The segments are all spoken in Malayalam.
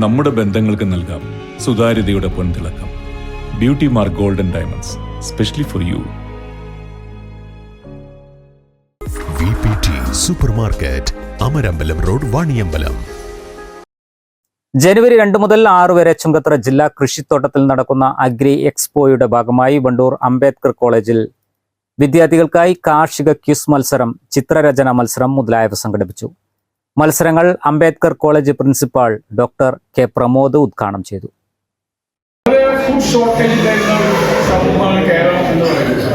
നമ്മുടെ ബന്ധങ്ങൾക്ക് നൽകാം സുതാര്യതയുടെ പൊൻതിളക്കം. Beauty mark golden diamonds, specially for you. VPT super market, Amarambalam road, Vaniyambalam. ജനുവരി 2 മുതൽ 6 വരെ ചുങ്കത്തറ ജില്ലാ കൃഷിത്തോട്ടത്തിൽ നടക്കുന്ന അഗ്രി എക്സ്പോയുടെ ഭാഗമായി വണ്ടൂർ അംബേദ്കർ കോളേജിൽ വിദ്യാർത്ഥികൾക്കായി കാർഷിക ക്വിസ് മത്സരം, ചിത്രരചന മത്സരം മുതലായവ സംഘടിപ്പിച്ചു. മത്സരങ്ങൾ Ambedkar college principal doctor K Pramod ഉദ്ഘാടനം ചെയ്തു. ഫുഡ് ഷോർട്ടേജിലായിരുന്ന സമൂഹമാണ് കേരളം എന്ന് പറയുന്നത്.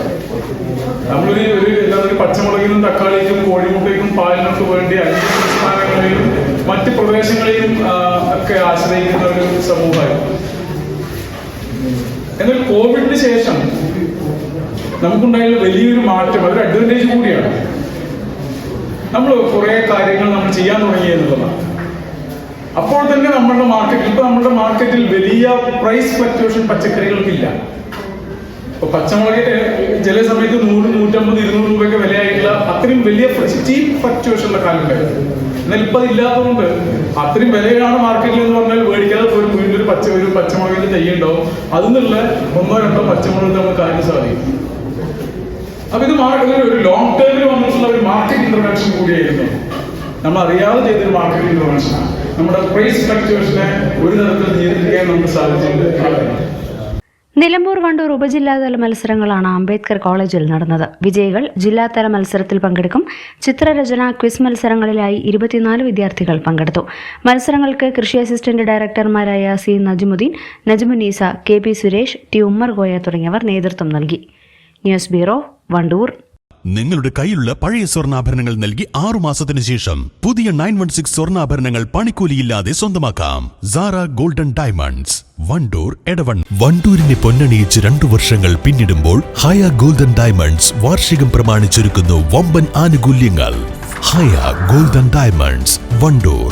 നമ്മളൊരു പച്ചമുളകിനും തക്കാളിക്കും കോഴിമുട്ടയ്ക്കും പാലിനൊക്കെ വേണ്ടി അന്യ സംസ്ഥാനങ്ങളിലും മറ്റ് പ്രദേശങ്ങളിലും ഒക്കെ ആശ്രയിക്കുന്ന ഒരു സമൂഹമായിരുന്നു. എന്നാൽ കോവിഡിന് ശേഷം നമുക്കുണ്ടായ വലിയൊരു മാറ്റം, അതൊരു അഡ്വാൻറ്റേജ് കൂടിയാണ്. നമ്മൾ കുറേ കാര്യങ്ങൾ നമ്മൾ ചെയ്യാൻ തുടങ്ങി എന്നുള്ളതാണ്. അപ്പോൾ തന്നെ നമ്മുടെ മാർക്കറ്റിൽ വലിയ പ്രൈസ് ഫ്ലക്ച്വേഷൻ പച്ചക്കറികൾക്കില്ല. ഇപ്പൊ പച്ചമുളകിന്റെ ചില സമയത്ത് 100, 150, 200 രൂപയൊക്കെ വിലയായിട്ടുള്ള അത്രയും വലിയ സ്റ്റീപ്പ് ഫ്ലക്ച്വേഷൻ ഉള്ള കാലം ഉണ്ടായിരുന്നു. എന്നാൽ ഇപ്പൊ അതില്ലാത്തതുകൊണ്ട് അത്രയും വിലയാണ് മാർക്കറ്റിൽ എന്ന് പറഞ്ഞാൽ മേടിക്കാതെ ഒരു വീണ്ടും ഒരു പച്ചമുളകിന്റെ തൈ ഉണ്ടാവും. അതിനുള്ള 1-2 പച്ചമുളക് നമുക്ക് കാര്യം സാധിക്കും. അപ്പൊ ഇത് ഒരു ലോങ് ടേമിൽ വന്നിട്ടുള്ള ഒരു മാർക്കറ്റ് ഇന്റർവെൻഷൻ കൂടിയായിരുന്നു. നമ്മൾ അറിയാതെ ചെയ്തൊരു മാർക്കറ്റ് ഇന്റർവെൻഷനാണ്. നമ്മുടെ പ്രൈസ് ഫ്ലക്ച്വേഷനെ ഒരു തരത്തിൽ നിയന്ത്രിക്കാൻ നമുക്ക് സാധിച്ചിട്ടുണ്ട്. നിലമ്പൂർ വണ്ടൂർ ഉപജില്ലാതല മത്സരങ്ങളാണ് അംബേദ്കർ കോളേജിൽ നടന്നത്. വിജയികൾ ജില്ലാതല മത്സരത്തിൽ പങ്കെടുക്കും. ചിത്രരചന ക്വിസ് മത്സരങ്ങളിലായി 24 വിദ്യാർത്ഥികൾ പങ്കെടുത്തു. മത്സരങ്ങൾക്ക് കൃഷി അസിസ്റ്റന്റ് ഡയറക്ടർമാരായ C Najmuddin, Najmunnisa, KP Suresh, T Ummer Goya തുടങ്ങിയവർ നേതൃത്വം നൽകി. News bureau, Wandoor. നിങ്ങളുടെ കയ്യിലുള്ള പഴയ സ്വർണ്ണാഭരണങ്ങൾ നൽകി 6 മാസത്തിന് ശേഷം പുതിയ 916 സ്വർണ്ണാഭരണങ്ങൾ പണിക്കൂലിയില്ലാതെ സ്വന്തമാക്കാം. Sara golden diamonds, Wandoor, Edavanna. വണ്ടൂരിനെ പൊന്നണിയിച്ച് 2 വർഷങ്ങൾ പിന്നിടുമ്പോൾ ഹയ ഗോൾഡൻ ഡയമണ്ട്സ് വാർഷികം പ്രമാണിച്ചൊരുക്കുന്നു വമ്പൻ ആനുകൂല്യങ്ങൾ. ഹയ ഗോൾഡൻ ഡയമണ്ട്സ്, വണ്ടൂർ.